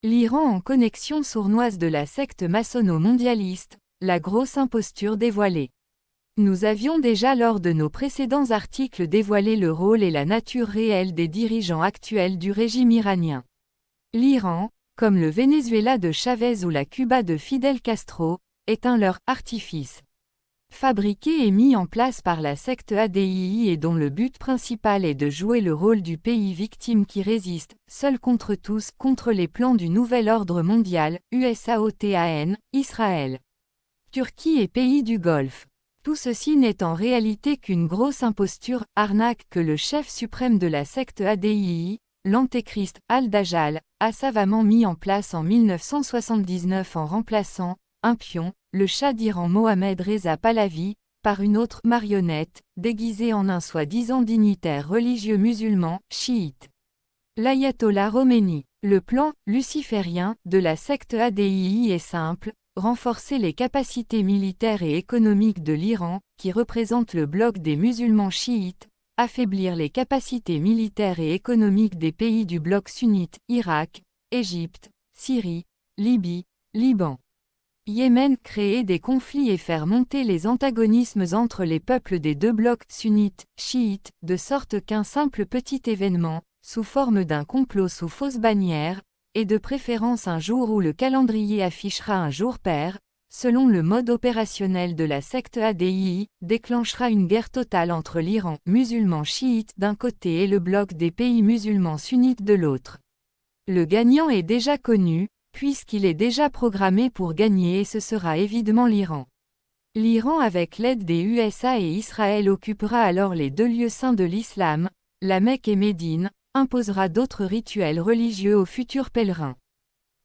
L'Iran en connexion sournoise de la secte maçonno-mondialiste, la grosse imposture dévoilée. Nous avions déjà lors de nos précédents articles dévoilé le rôle et la nature réelle des dirigeants actuels du régime iranien. L'Iran, comme le Venezuela de Chavez ou la Cuba de Fidel Castro, est un leurre artifice. Fabriqué et mis en place par la secte ADII et dont le but principal est de jouer le rôle du pays victime qui résiste, seul contre tous, contre les plans du nouvel ordre mondial, USAOTAN, Israël, Turquie et pays du Golfe. Tout ceci n'est en réalité qu'une grosse imposture, arnaque que le chef suprême de la secte ADII, l'antéchrist Al-Dajjal, a savamment mis en place en 1979 en remplaçant, un pion, le Shah d'Iran Mohammad Reza Pahlavi, par une autre marionnette, déguisée en un soi-disant dignitaire religieux musulman, chiite. L'ayatollah Khomeini. Le plan, luciférien, de la secte ADII est simple, renforcer les capacités militaires et économiques de l'Iran, qui représente le bloc des musulmans chiites, affaiblir les capacités militaires et économiques des pays du bloc sunnite, Irak, Égypte, Syrie, Libye, Liban. Yémen, créer des conflits et faire monter les antagonismes entre les peuples des deux blocs sunnites, chiites, de sorte qu'un simple petit événement, sous forme d'un complot sous fausse bannière, et de préférence un jour où le calendrier affichera un jour pair, selon le mode opérationnel de la secte ADII, déclenchera une guerre totale entre l'Iran musulman chiite d'un côté et le bloc des pays musulmans sunnites de l'autre. Le gagnant est déjà connu, puisqu'il est déjà programmé pour gagner et ce sera évidemment l'Iran. L'Iran avec l'aide des USA et Israël occupera alors les deux lieux saints de l'islam, la Mecque et Médine, imposera d'autres rituels religieux aux futurs pèlerins.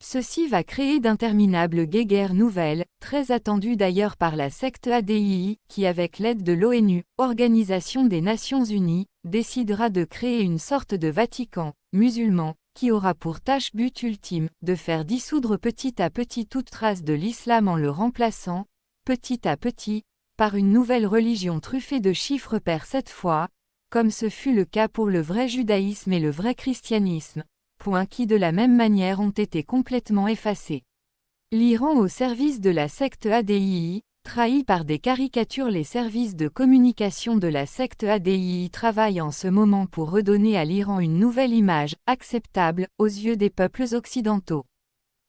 Ceci va créer d'interminables guéguerres nouvelles, très attendues d'ailleurs par la secte ADII, qui avec l'aide de l'ONU, Organisation des Nations Unies, décidera de créer une sorte de Vatican musulman, qui aura pour tâche but ultime, de faire dissoudre petit à petit toute trace de l'islam en le remplaçant, petit à petit, par une nouvelle religion truffée de chiffres pairs cette fois, comme ce fut le cas pour le vrai judaïsme et le vrai christianisme, points qui de la même manière ont été complètement effacés. L'Iran au service de la secte ADII, trahi par des caricatures. Les services de communication de la secte ADII travaillent en ce moment pour redonner à l'Iran une nouvelle image, acceptable, aux yeux des peuples occidentaux.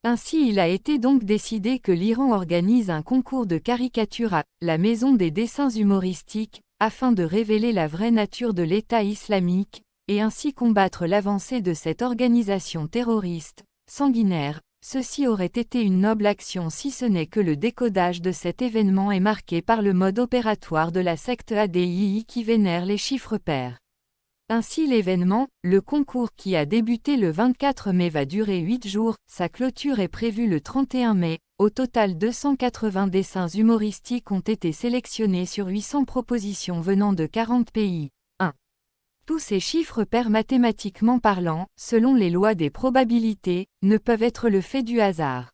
Ainsi il a été donc décidé que l'Iran organise un concours de caricatures à « la maison des dessins humoristiques », afin de révéler la vraie nature de l'État islamique, et ainsi combattre l'avancée de cette organisation terroriste, sanguinaire. Ceci aurait été une noble action si ce n'est que le décodage de cet événement est marqué par le mode opératoire de la secte ADII qui vénère les chiffres pairs. Ainsi l'événement, le concours qui a débuté le 24 mai va durer 8 jours, sa clôture est prévue le 31 mai, au total 280 dessins humoristiques ont été sélectionnés sur 800 propositions venant de 40 pays. Tous ces chiffres pairs mathématiquement parlant, selon les lois des probabilités, ne peuvent être le fait du hasard.